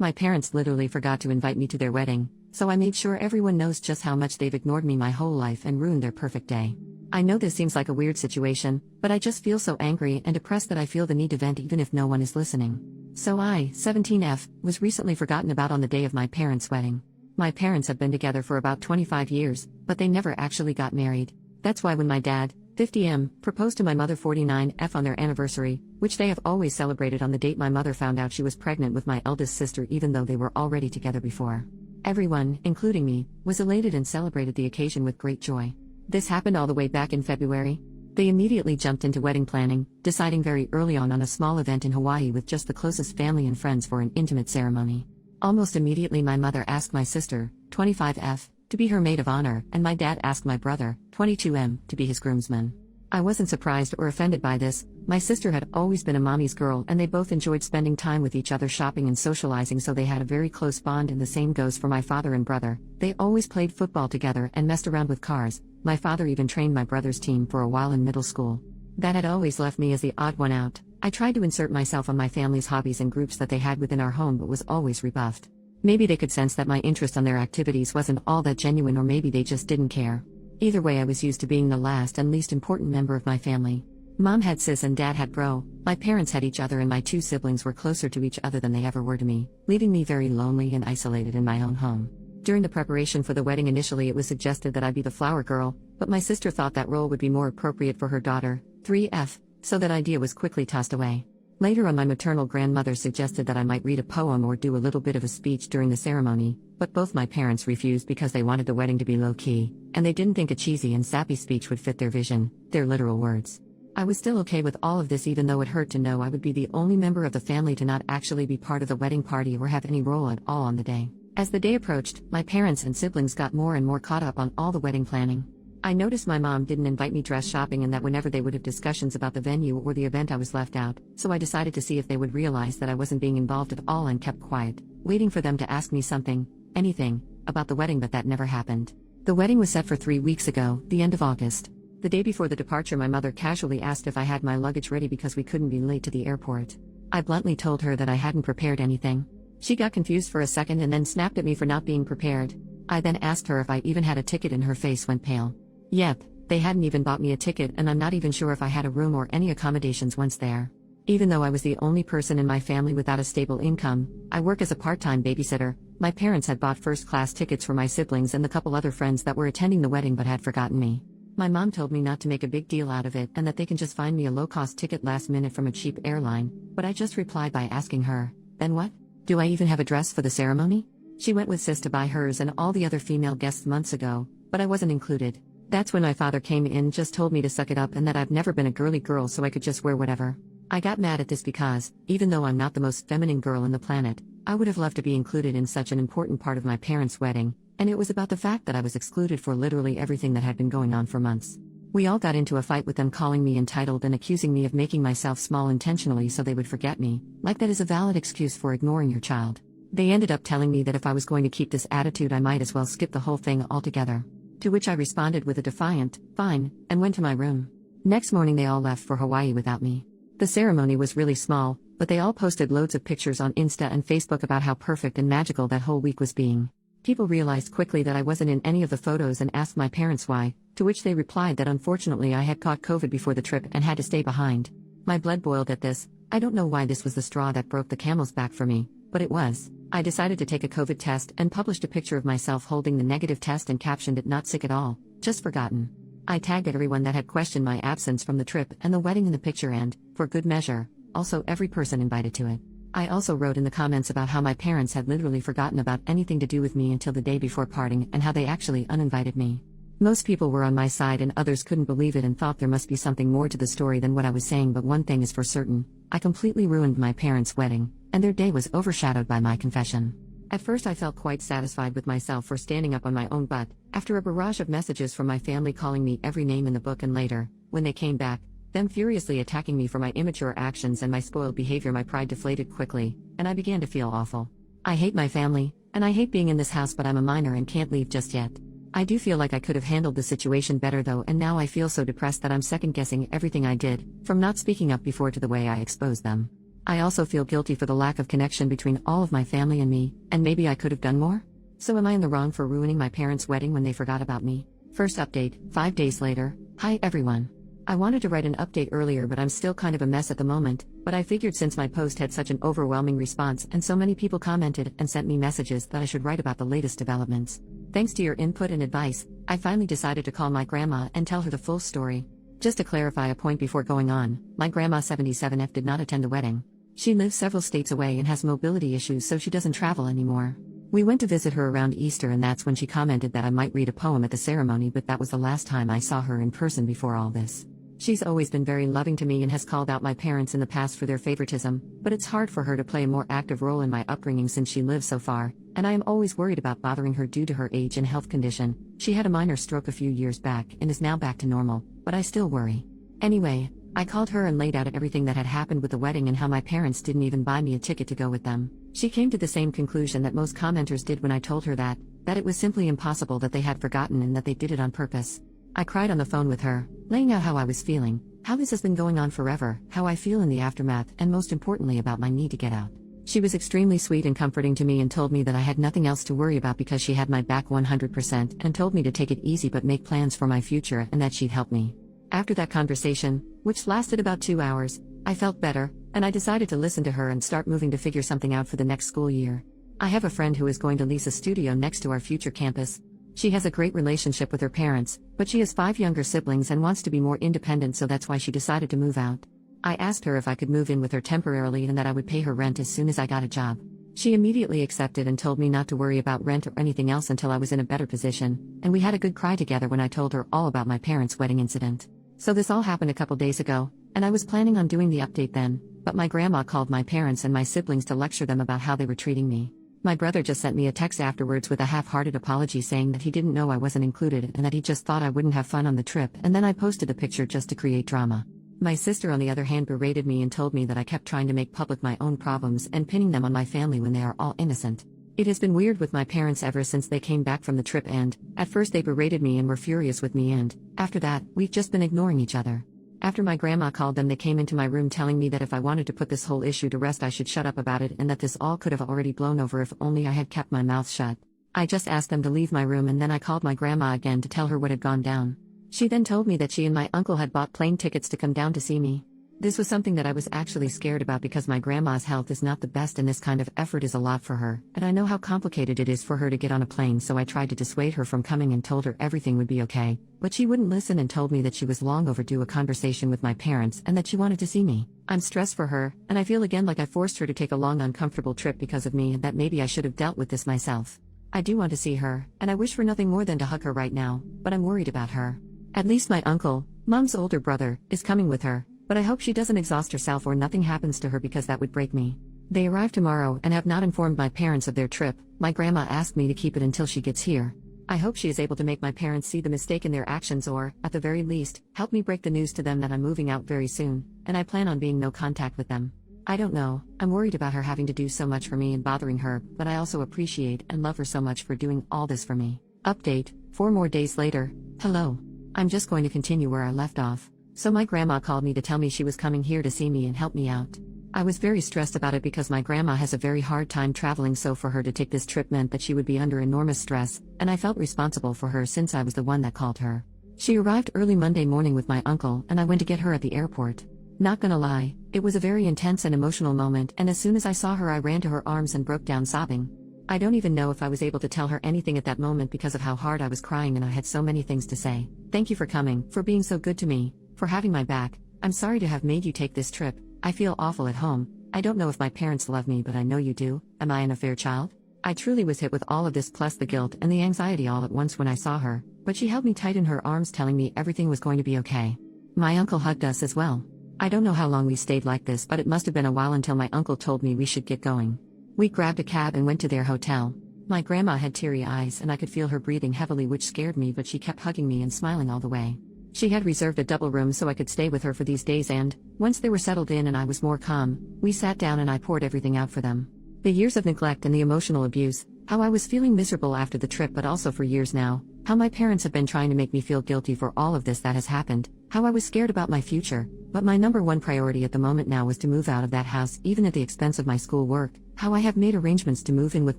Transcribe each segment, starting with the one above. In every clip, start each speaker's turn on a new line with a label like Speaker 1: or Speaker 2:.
Speaker 1: My parents literally forgot to invite me to their wedding, so I made sure everyone knows just how much they've ignored me my whole life and ruined their perfect day. I know this seems like a weird situation, but I just feel so angry and depressed that I feel the need to vent even if no one is listening. So I, 17F, was recently forgotten about on the day of my parents' wedding. My parents have been together for about 25 years, but they never actually got married. That's why when my dad, 50M, proposed to my mother 49F on their anniversary, which they have always celebrated on the date my mother found out she was pregnant with my eldest sister even though they were already together before. Everyone, including me, was elated and celebrated the occasion with great joy. This happened all the way back in February. They immediately jumped into wedding planning, deciding very early on a small event in Hawaii with just the closest family and friends for an intimate ceremony. Almost immediately my mother asked my sister, 25F, to be her maid of honor, and my dad asked my brother, 22M, to be his groomsman. I wasn't surprised or offended by this. My sister had always been a mommy's girl and they both enjoyed spending time with each other shopping and socializing, so they had a very close bond, and the same goes for my father and brother. They always played football together and messed around with cars. My father even trained my brother's team for a while in middle school. That had always left me as the odd one out. I tried to insert myself on my family's hobbies and groups that they had within our home but was always rebuffed. Maybe they could sense that my interest on their activities wasn't all that genuine, or maybe they just didn't care. Either way, I was used to being the last and least important member of my family. Mom had sis and dad had bro, my parents had each other, and my two siblings were closer to each other than they ever were to me, leaving me very lonely and isolated in my own home. During the preparation for the wedding, initially it was suggested that I be the flower girl, but my sister thought that role would be more appropriate for her daughter, 3F, so that idea was quickly tossed away. Later on, my maternal grandmother suggested that I might read a poem or do a little bit of a speech during the ceremony, but both my parents refused because they wanted the wedding to be low-key, and they didn't think a cheesy and sappy speech would fit their vision, their literal words. I was still okay with all of this, even though it hurt to know I would be the only member of the family to not actually be part of the wedding party or have any role at all on the day. As the day approached, my parents and siblings got more and more caught up on all the wedding planning. I noticed my mom didn't invite me dress shopping, and that whenever they would have discussions about the venue or the event I was left out, so I decided to see if they would realize that I wasn't being involved at all and kept quiet, waiting for them to ask me something, anything, about the wedding, but that never happened. The wedding was set for 3 weeks ago, the end of August. The day before the departure, my mother casually asked if I had my luggage ready because we couldn't be late to the airport. I bluntly told her that I hadn't prepared anything. She got confused for a second and then snapped at me for not being prepared. I then asked her if I even had a ticket, and her face went pale. Yep, they hadn't even bought me a ticket, and I'm not even sure if I had a room or any accommodations once there. Even though I was the only person in my family without a stable income, I work as a part-time babysitter. My parents had bought first-class tickets for my siblings and the couple other friends that were attending the wedding but had forgotten me. My mom told me not to make a big deal out of it and that they can just find me a low-cost ticket last minute from a cheap airline, but I just replied by asking her, "Then what? Do I even have a dress for the ceremony?" She went with sis to buy hers and all the other female guests months ago, but I wasn't included. That's when my father came in, just told me to suck it up and that I've never been a girly girl so I could just wear whatever. I got mad at this because, even though I'm not the most feminine girl on the planet, I would have loved to be included in such an important part of my parents' wedding, and it was about the fact that I was excluded for literally everything that had been going on for months. We all got into a fight with them calling me entitled and accusing me of making myself small intentionally so they would forget me, like that is a valid excuse for ignoring your child. They ended up telling me that if I was going to keep this attitude I might as well skip the whole thing altogether. To which I responded with a defiant, "Fine," and went to my room. Next morning they all left for Hawaii without me. The ceremony was really small, but they all posted loads of pictures on Insta and Facebook about how perfect and magical that whole week was being. People realized quickly that I wasn't in any of the photos and asked my parents why, to which they replied that unfortunately I had caught COVID before the trip and had to stay behind. My blood boiled at this. I don't know why this was the straw that broke the camel's back for me, but it was. I decided to take a COVID test and published a picture of myself holding the negative test and captioned it, "Not sick at all, just forgotten." I tagged everyone that had questioned my absence from the trip and the wedding in the picture and, for good measure, also every person invited to it. I also wrote in the comments about how my parents had literally forgotten about anything to do with me until the day before parting and how they actually uninvited me. Most people were on my side and others couldn't believe it and thought there must be something more to the story than what I was saying, but one thing is for certain, I completely ruined my parents' wedding, and their day was overshadowed by my confession. At first I felt quite satisfied with myself for standing up on my own butt, after a barrage of messages from my family calling me every name in the book, and later, when they came back, them furiously attacking me for my immature actions and my spoiled behavior, my pride deflated quickly, and I began to feel awful. I hate my family, and I hate being in this house, but I'm a minor and can't leave just yet. I do feel like I could have handled the situation better though, and now I feel so depressed that I'm second-guessing everything I did, from not speaking up before to the way I exposed them. I also feel guilty for the lack of connection between all of my family and me, and maybe I could have done more? So am I in the wrong for ruining my parents' wedding when they forgot about me? First update, 5 days later. Hi everyone. I wanted to write an update earlier, but I'm still kind of a mess at the moment, but I figured since my post had such an overwhelming response and so many people commented and sent me messages that I should write about the latest developments. Thanks to your input and advice, I finally decided to call my grandma and tell her the full story. Just to clarify a point before going on, my grandma 77F did not attend the wedding. She lives several states away and has mobility issues, so she doesn't travel anymore. We went to visit her around Easter, and that's when she commented that I might read a poem at the ceremony, but that was the last time I saw her in person before all this. She's always been very loving to me and has called out my parents in the past for their favoritism, but it's hard for her to play a more active role in my upbringing since she lives so far, and I am always worried about bothering her due to her age and health condition. She had a minor stroke a few years back and is now back to normal, but I still worry. Anyway, I called her and laid out everything that had happened with the wedding and how my parents didn't even buy me a ticket to go with them. She came to the same conclusion that most commenters did when I told her that it was simply impossible, that they had forgotten and that they did it on purpose. I cried on the phone with her, laying out how I was feeling, how this has been going on forever, how I feel in the aftermath, and most importantly about my need to get out. She was extremely sweet and comforting to me and told me that I had nothing else to worry about because she had my back 100%, and told me to take it easy but make plans for my future and that she'd help me. After that conversation, which lasted about 2 hours, I felt better, and I decided to listen to her and start moving to figure something out for the next school year. I have a friend who is going to lease a studio next to our future campus. She has a great relationship with her parents, but she has 5 younger siblings and wants to be more independent, so that's why she decided to move out. I asked her if I could move in with her temporarily and that I would pay her rent as soon as I got a job. She immediately accepted and told me not to worry about rent or anything else until I was in a better position, and we had a good cry together when I told her all about my parents' wedding incident. So this all happened a couple days ago, and I was planning on doing the update then, but my grandma called my parents and my siblings to lecture them about how they were treating me. My brother just sent me a text afterwards with a half-hearted apology saying that he didn't know I wasn't included and that he just thought I wouldn't have fun on the trip, and then I posted a picture just to create drama. My sister on the other hand berated me and told me that I kept trying to make public my own problems and pinning them on my family when they are all innocent. It has been weird with my parents ever since they came back from the trip, and at first they berated me and were furious with me, and after that, we've just been ignoring each other. After my grandma called them, they came into my room telling me that if I wanted to put this whole issue to rest I should shut up about it and that this all could have already blown over if only I had kept my mouth shut. I just asked them to leave my room and then I called my grandma again to tell her what had gone down. She then told me that she and my uncle had bought plane tickets to come down to see me. This was something that I was actually scared about because my grandma's health is not the best and this kind of effort is a lot for her, and I know how complicated it is for her to get on a plane, so I tried to dissuade her from coming and told her everything would be okay, but she wouldn't listen and told me that she was long overdue a conversation with my parents and that she wanted to see me. I'm stressed for her, and I feel again like I forced her to take a long uncomfortable trip because of me and that maybe I should have dealt with this myself. I do want to see her, and I wish for nothing more than to hug her right now, but I'm worried about her. At least my uncle, Mom's older brother, is coming with her. But I hope she doesn't exhaust herself or nothing happens to her because that would break me. They arrive tomorrow and have not informed my parents of their trip. My grandma asked me to keep it until she gets here. I hope she is able to make my parents see the mistake in their actions or, at the very least, help me break the news to them that I'm moving out very soon, and I plan on being no contact with them. I don't know, I'm worried about her having to do so much for me and bothering her, but I also appreciate and love her so much for doing all this for me. Update, 4 more days later. Hello. I'm just going to continue where I left off. So my grandma called me to tell me she was coming here to see me and help me out. I was very stressed about it because my grandma has a very hard time traveling, so for her to take this trip meant that she would be under enormous stress, and I felt responsible for her since I was the one that called her. She arrived early Monday morning with my uncle and I went to get her at the airport. Not gonna lie, it was a very intense and emotional moment, and as soon as I saw her I ran to her arms and broke down sobbing. I don't even know if I was able to tell her anything at that moment because of how hard I was crying and I had so many things to say. Thank you for coming, for being so good to me, for having my back. I'm sorry to have made you take this trip. I feel awful at home. I don't know if my parents love me, but I know you do. Am I an affair child? I truly was hit with all of this plus the guilt and the anxiety all at once when I saw her, but she held me tight in her arms telling me everything was going to be okay. My uncle hugged us as well. I don't know how long we stayed like this, but it must have been a while until my uncle told me we should get going. We grabbed a cab and went to their hotel. My grandma had teary eyes and I could feel her breathing heavily, which scared me, but she kept hugging me and smiling all the way. She had reserved a double room so I could stay with her for these days, and once they were settled in and I was more calm, we sat down and I poured everything out for them. The years of neglect and the emotional abuse, how I was feeling miserable after the trip, but also for years now, how my parents have been trying to make me feel guilty for all of this that has happened, how I was scared about my future, but my number one priority at the moment now was to move out of that house even at the expense of my school work, how I have made arrangements to move in with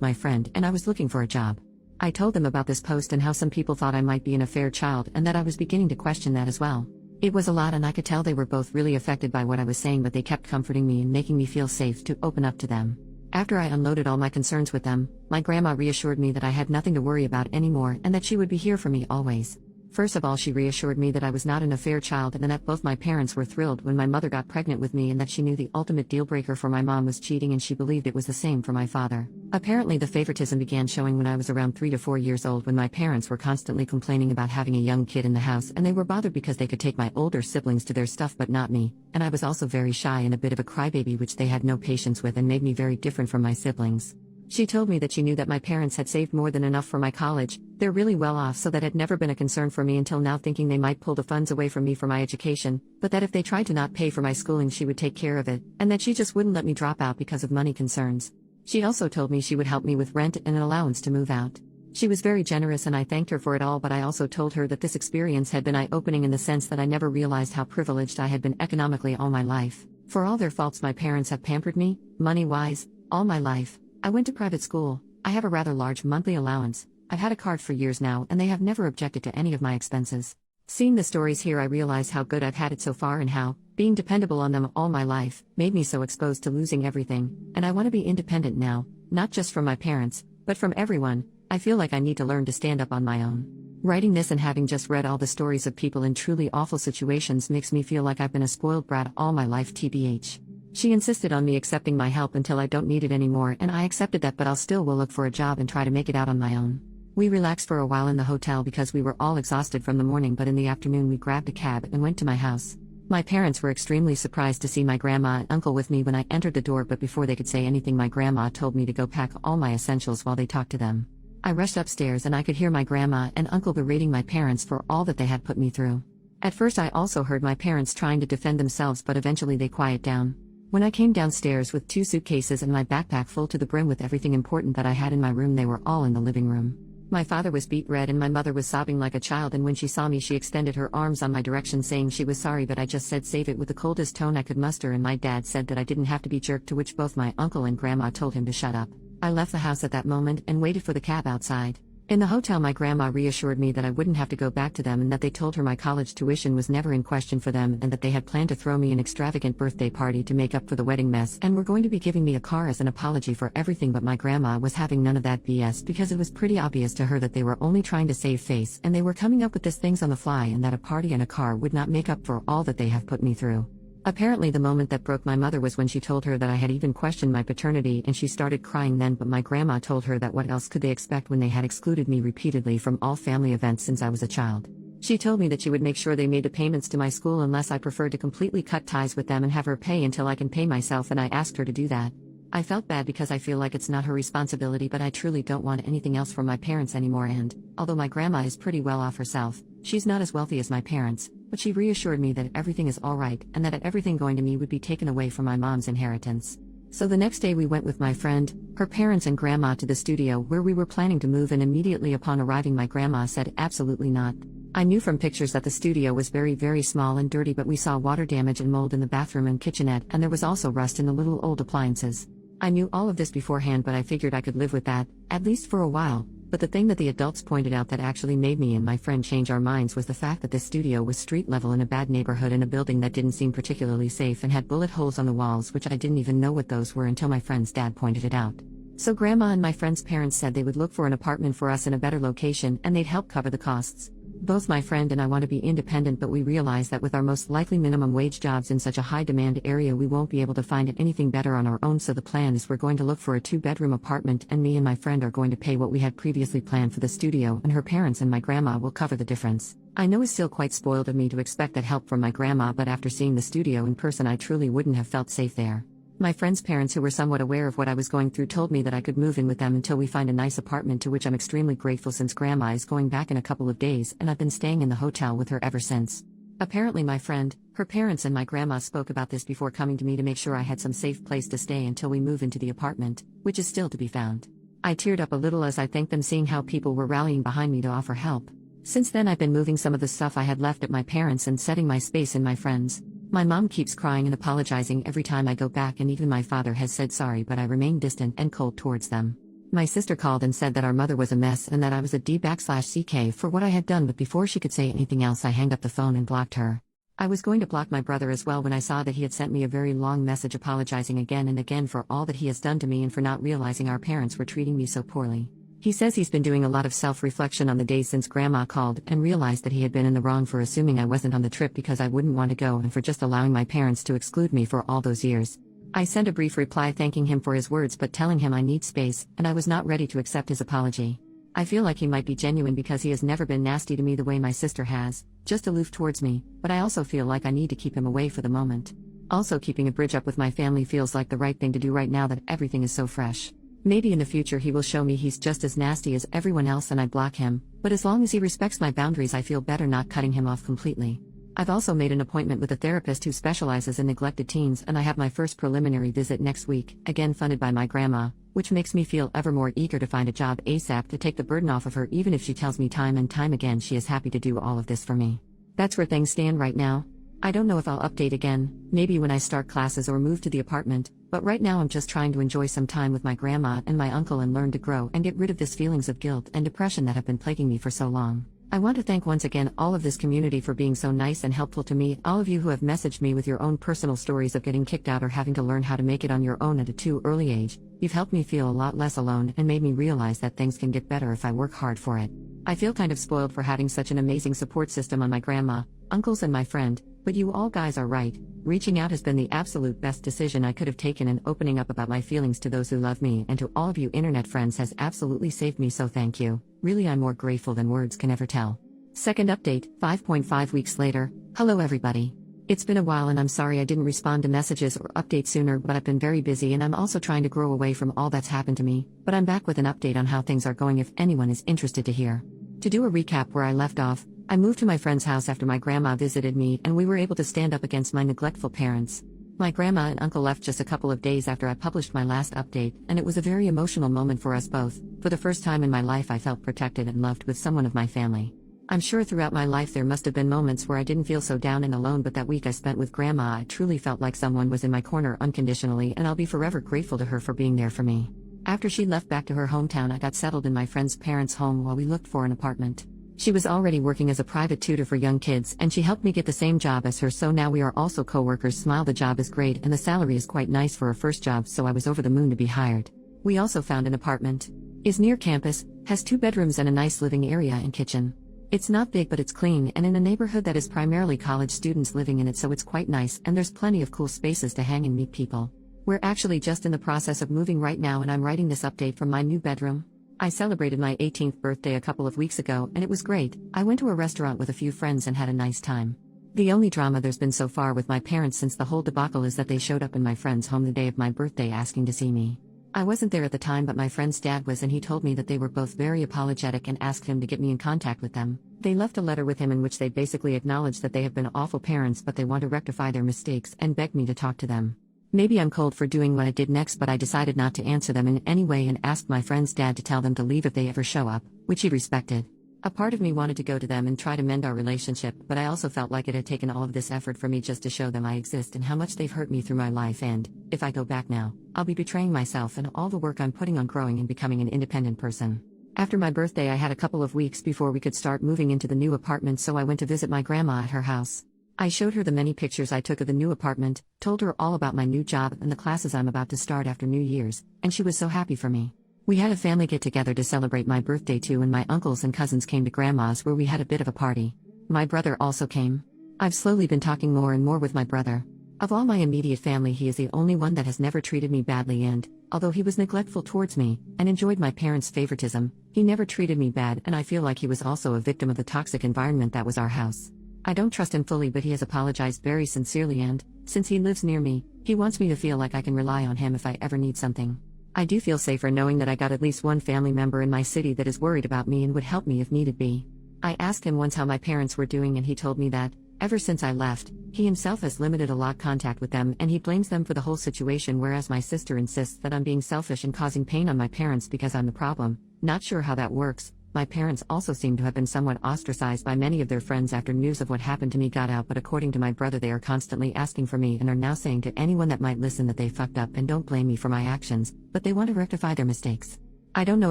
Speaker 1: my friend and I was looking for a job. I told them about this post and how some people thought I might be an affair child and that I was beginning to question that as well. It was a lot and I could tell they were both really affected by what I was saying, but they kept comforting me and making me feel safe to open up to them. After I unloaded all my concerns with them, my grandma reassured me that I had nothing to worry about anymore and that she would be here for me always. First of all, she reassured me that I was not an affair child and that both my parents were thrilled when my mother got pregnant with me and that she knew the ultimate deal breaker for my mom was cheating and she believed it was the same for my father. Apparently the favoritism began showing when I was around 3 to 4 years old when my parents were constantly complaining about having a young kid in the house and they were bothered because they could take my older siblings to their stuff but not me, and I was also very shy and a bit of a crybaby which they had no patience with and made me very different from my siblings. She told me that she knew that my parents had saved more than enough for my college, they're really well off, so that had never been a concern for me until now, thinking they might pull the funds away from me for my education, but that if they tried to not pay for my schooling she would take care of it, and that she just wouldn't let me drop out because of money concerns. She also told me she would help me with rent and an allowance to move out. She was very generous and I thanked her for it all, but I also told her that this experience had been eye-opening in the sense that I never realized how privileged I had been economically all my life. For all their faults, my parents have pampered me, money-wise, all my life. I went to private school, I have a rather large monthly allowance, I've had a card for years now and they have never objected to any of my expenses. Seeing the stories here I realize how good I've had it so far and how, being dependable on them all my life, made me so exposed to losing everything, and I want to be independent now, not just from my parents, but from everyone. I feel like I need to learn to stand up on my own. Writing this and having just read all the stories of people in truly awful situations makes me feel like I've been a spoiled brat all my life, TBH. She insisted on me accepting my help until I don't need it anymore and I accepted that, but I'll still will look for a job and try to make it out on my own. We relaxed for a while in the hotel because we were all exhausted from the morning, but in the afternoon we grabbed a cab and went to my house. My parents were extremely surprised to see my grandma and uncle with me when I entered the door, but before they could say anything my grandma told me to go pack all my essentials while they talked to them. I rushed upstairs and I could hear my grandma and uncle berating my parents for all that they had put me through. At first I also heard my parents trying to defend themselves, but eventually they quieted down. When I came downstairs with 2 suitcases and my backpack full to the brim with everything important that I had in my room, they were all in the living room. My father was beet red and my mother was sobbing like a child, and when she saw me she extended her arms on my direction saying she was sorry, but I just said save it with the coldest tone I could muster, and my dad said that I didn't have to be jerked, to which both my uncle and grandma told him to shut up. I left the house at that moment and waited for the cab outside. In the hotel my grandma reassured me that I wouldn't have to go back to them and that they told her my college tuition was never in question for them and that they had planned to throw me an extravagant birthday party to make up for the wedding mess and were going to be giving me a car as an apology for everything, but my grandma was having none of that BS because it was pretty obvious to her that they were only trying to save face and they were coming up with these things on the fly and that a party and a car would not make up for all that they have put me through. Apparently the moment that broke my mother was when she told her that I had even questioned my paternity, and she started crying then, but my grandma told her that what else could they expect when they had excluded me repeatedly from all family events since I was a child. She told me that she would make sure they made the payments to my school unless I preferred to completely cut ties with them and have her pay until I can pay myself, and I asked her to do that. I felt bad because I feel like it's not her responsibility, but I truly don't want anything else from my parents anymore, and, although my grandma is pretty well off herself, she's not as wealthy as my parents, but she reassured me that everything is alright and that everything going to me would be taken away from my mom's inheritance. So the next day we went with my friend, her parents and grandma to the studio where we were planning to move, and immediately upon arriving my grandma said absolutely not. I knew from pictures that the studio was very small and dirty, but we saw water damage and mold in the bathroom and kitchenette, and there was also rust in the little old appliances. I knew all of this beforehand, but I figured I could live with that, at least for a while. But the thing that the adults pointed out that actually made me and my friend change our minds was the fact that this studio was street level in a bad neighborhood in a building that didn't seem particularly safe and had bullet holes on the walls, which I didn't even know what those were until my friend's dad pointed it out. So grandma and my friend's parents said they would look for an apartment for us in a better location and they'd help cover the costs. Both my friend and I want to be independent, but we realize that with our most likely minimum wage jobs in such a high demand area we won't be able to find anything better on our own, so the plan is we're going to look for a 2-bedroom apartment, and me and my friend are going to pay what we had previously planned for the studio, and her parents and my grandma will cover the difference. I know it's still quite spoiled of me to expect that help from my grandma, but after seeing the studio in person I truly wouldn't have felt safe there. My friend's parents, who were somewhat aware of what I was going through, told me that I could move in with them until we find a nice apartment, to which I'm extremely grateful since grandma is going back in a couple of days and I've been staying in the hotel with her ever since. Apparently my friend, her parents and my grandma spoke about this before coming to me to make sure I had some safe place to stay until we move into the apartment, which is still to be found. I teared up a little as I thanked them, seeing how people were rallying behind me to offer help. Since then, I've been moving some of the stuff I had left at my parents' and setting my space in my friends. My mom keeps crying and apologizing every time I go back, and even my father has said sorry, but I remain distant and cold towards them. My sister called and said that our mother was a mess and that I was a D/CK for what I had done, but before she could say anything else, I hanged up the phone and blocked her. I was going to block my brother as well when I saw that he had sent me a very long message apologizing again and again for all that he has done to me and for not realizing our parents were treating me so poorly. He says he's been doing a lot of self-reflection on the days since Grandma called and realized that he had been in the wrong for assuming I wasn't on the trip because I wouldn't want to go and for just allowing my parents to exclude me for all those years. I sent a brief reply thanking him for his words but telling him I need space, and I was not ready to accept his apology. I feel like he might be genuine because he has never been nasty to me the way my sister has, just aloof towards me, but I also feel like I need to keep him away for the moment. Also, keeping a bridge up with my family feels like the right thing to do right now that everything is so fresh. Maybe in the future he will show me he's just as nasty as everyone else and I block him, but as long as he respects my boundaries I feel better not cutting him off completely. I've also made an appointment with a therapist who specializes in neglected teens, and I have my first preliminary visit next week, again funded by my grandma, which makes me feel ever more eager to find a job ASAP to take the burden off of her, even if she tells me time and time again she is happy to do all of this for me. That's where things stand right now. I don't know if I'll update again, maybe when I start classes or move to the apartment, but right now I'm just trying to enjoy some time with my grandma and my uncle and learn to grow and get rid of these feelings of guilt and depression that have been plaguing me for so long. I want to thank once again all of this community for being so nice and helpful to me, all of you who have messaged me with your own personal stories of getting kicked out or having to learn how to make it on your own at a too early age. You've helped me feel a lot less alone and made me realize that things can get better if I work hard for it. I feel kind of spoiled for having such an amazing support system on my grandma, uncles and my friend, but you all guys are right. Reaching out has been the absolute best decision I could have taken, and opening up about my feelings to those who love me and to all of you internet friends has absolutely saved me, so thank you. Really, I'm more grateful than words can ever tell. Second update, 5.5 weeks later. Hello everybody. It's been a while and I'm sorry I didn't respond to messages or updates sooner, but I've been very busy and I'm also trying to grow away from all that's happened to me, but I'm back with an update on how things are going if anyone is interested to hear. To do a recap where I left off, I moved to my friend's house after my grandma visited me and we were able to stand up against my neglectful parents. My grandma and uncle left just a couple of days after I published my last update, and it was a very emotional moment for us both. For the first time in my life I felt protected and loved with someone of my family. I'm sure throughout my life there must have been moments where I didn't feel so down and alone, but that week I spent with Grandma I truly felt like someone was in my corner unconditionally, and I'll be forever grateful to her for being there for me. After she left back to her hometown, I got settled in my friend's parents' home while we looked for an apartment. She was already working as a private tutor for young kids and she helped me get the same job as her, so now we are also co-workers. Smile, the job is great and the salary is quite nice for a first job, so I was over the moon to be hired. We also found an apartment. Is near campus, has 2 bedrooms and a nice living area and kitchen. It's not big but it's clean and in a neighborhood that is primarily college students living in it, so it's quite nice and there's plenty of cool spaces to hang and meet people. We're actually just in the process of moving right now and I'm writing this update from my new bedroom. I celebrated my 18th birthday a couple of weeks ago and it was great. I went to a restaurant with a few friends and had a nice time. The only drama there's been so far with my parents since the whole debacle is that they showed up in my friend's home the day of my birthday asking to see me. I wasn't there at the time, but my friend's dad was, and he told me that they were both very apologetic and asked him to get me in contact with them. They left a letter with him in which they basically acknowledged that they have been awful parents but they want to rectify their mistakes and begged me to talk to them. Maybe I'm cold for doing what I did next, but I decided not to answer them in any way and asked my friend's dad to tell them to leave if they ever show up, which he respected. A part of me wanted to go to them and try to mend our relationship, but I also felt like it had taken all of this effort for me just to show them I exist and how much they've hurt me through my life, and, if I go back now, I'll be betraying myself and all the work I'm putting on growing and becoming an independent person. After my birthday I had a couple of weeks before we could start moving into the new apartment, so I went to visit my grandma at her house. I showed her the many pictures I took of the new apartment, told her all about my new job and the classes I'm about to start after New Year's, and she was so happy for me. We had a family get-together to celebrate my birthday too, and my uncles and cousins came to Grandma's where we had a bit of a party. My brother also came. I've slowly been talking more and more with my brother. Of all my immediate family he is the only one that has never treated me badly, and, although he was neglectful towards me, and enjoyed my parents' favoritism, he never treated me bad, and I feel like he was also a victim of the toxic environment that was our house. I don't trust him fully, but he has apologized very sincerely, and, since he lives near me, he wants me to feel like I can rely on him if I ever need something. I do feel safer knowing that I got at least one family member in my city that is worried about me and would help me if needed be. I asked him once how my parents were doing and he told me that, ever since I left, he himself has limited a lot contact with them and he blames them for the whole situation, whereas my sister insists that I'm being selfish and causing pain on my parents because I'm the problem. Not sure how that works, My parents also seem to have been somewhat ostracized by many of their friends after news of what happened to me got out, but according to my brother, they are constantly asking for me and are now saying to anyone that might listen that they fucked up and don't blame me for my actions, but they want to rectify their mistakes. I don't know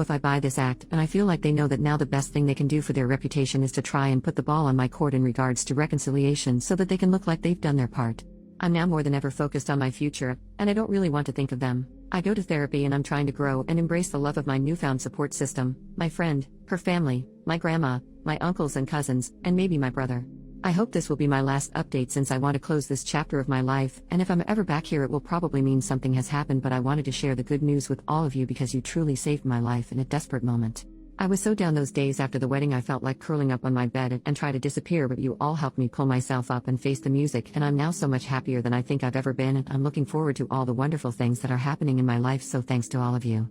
Speaker 1: if I buy this act, and I feel like they know that now the best thing they can do for their reputation is to try and put the ball on my court in regards to reconciliation so that they can look like they've done their part. I'm now more than ever focused on my future, and I don't really want to think of them. I go to therapy and I'm trying to grow and embrace the love of my newfound support system, my friend, her family, my grandma, my uncles and cousins, and maybe my brother. I hope this will be my last update since I want to close this chapter of my life, and if I'm ever back here it will probably mean something has happened, but I wanted to share the good news with all of you because you truly saved my life in a desperate moment. I was so down those days after the wedding I felt like curling up on my bed and try to disappear, but you all helped me pull myself up and face the music, and I'm now so much happier than I think I've ever been, and I'm looking forward to all the wonderful things that are happening in my life, so thanks to all of you.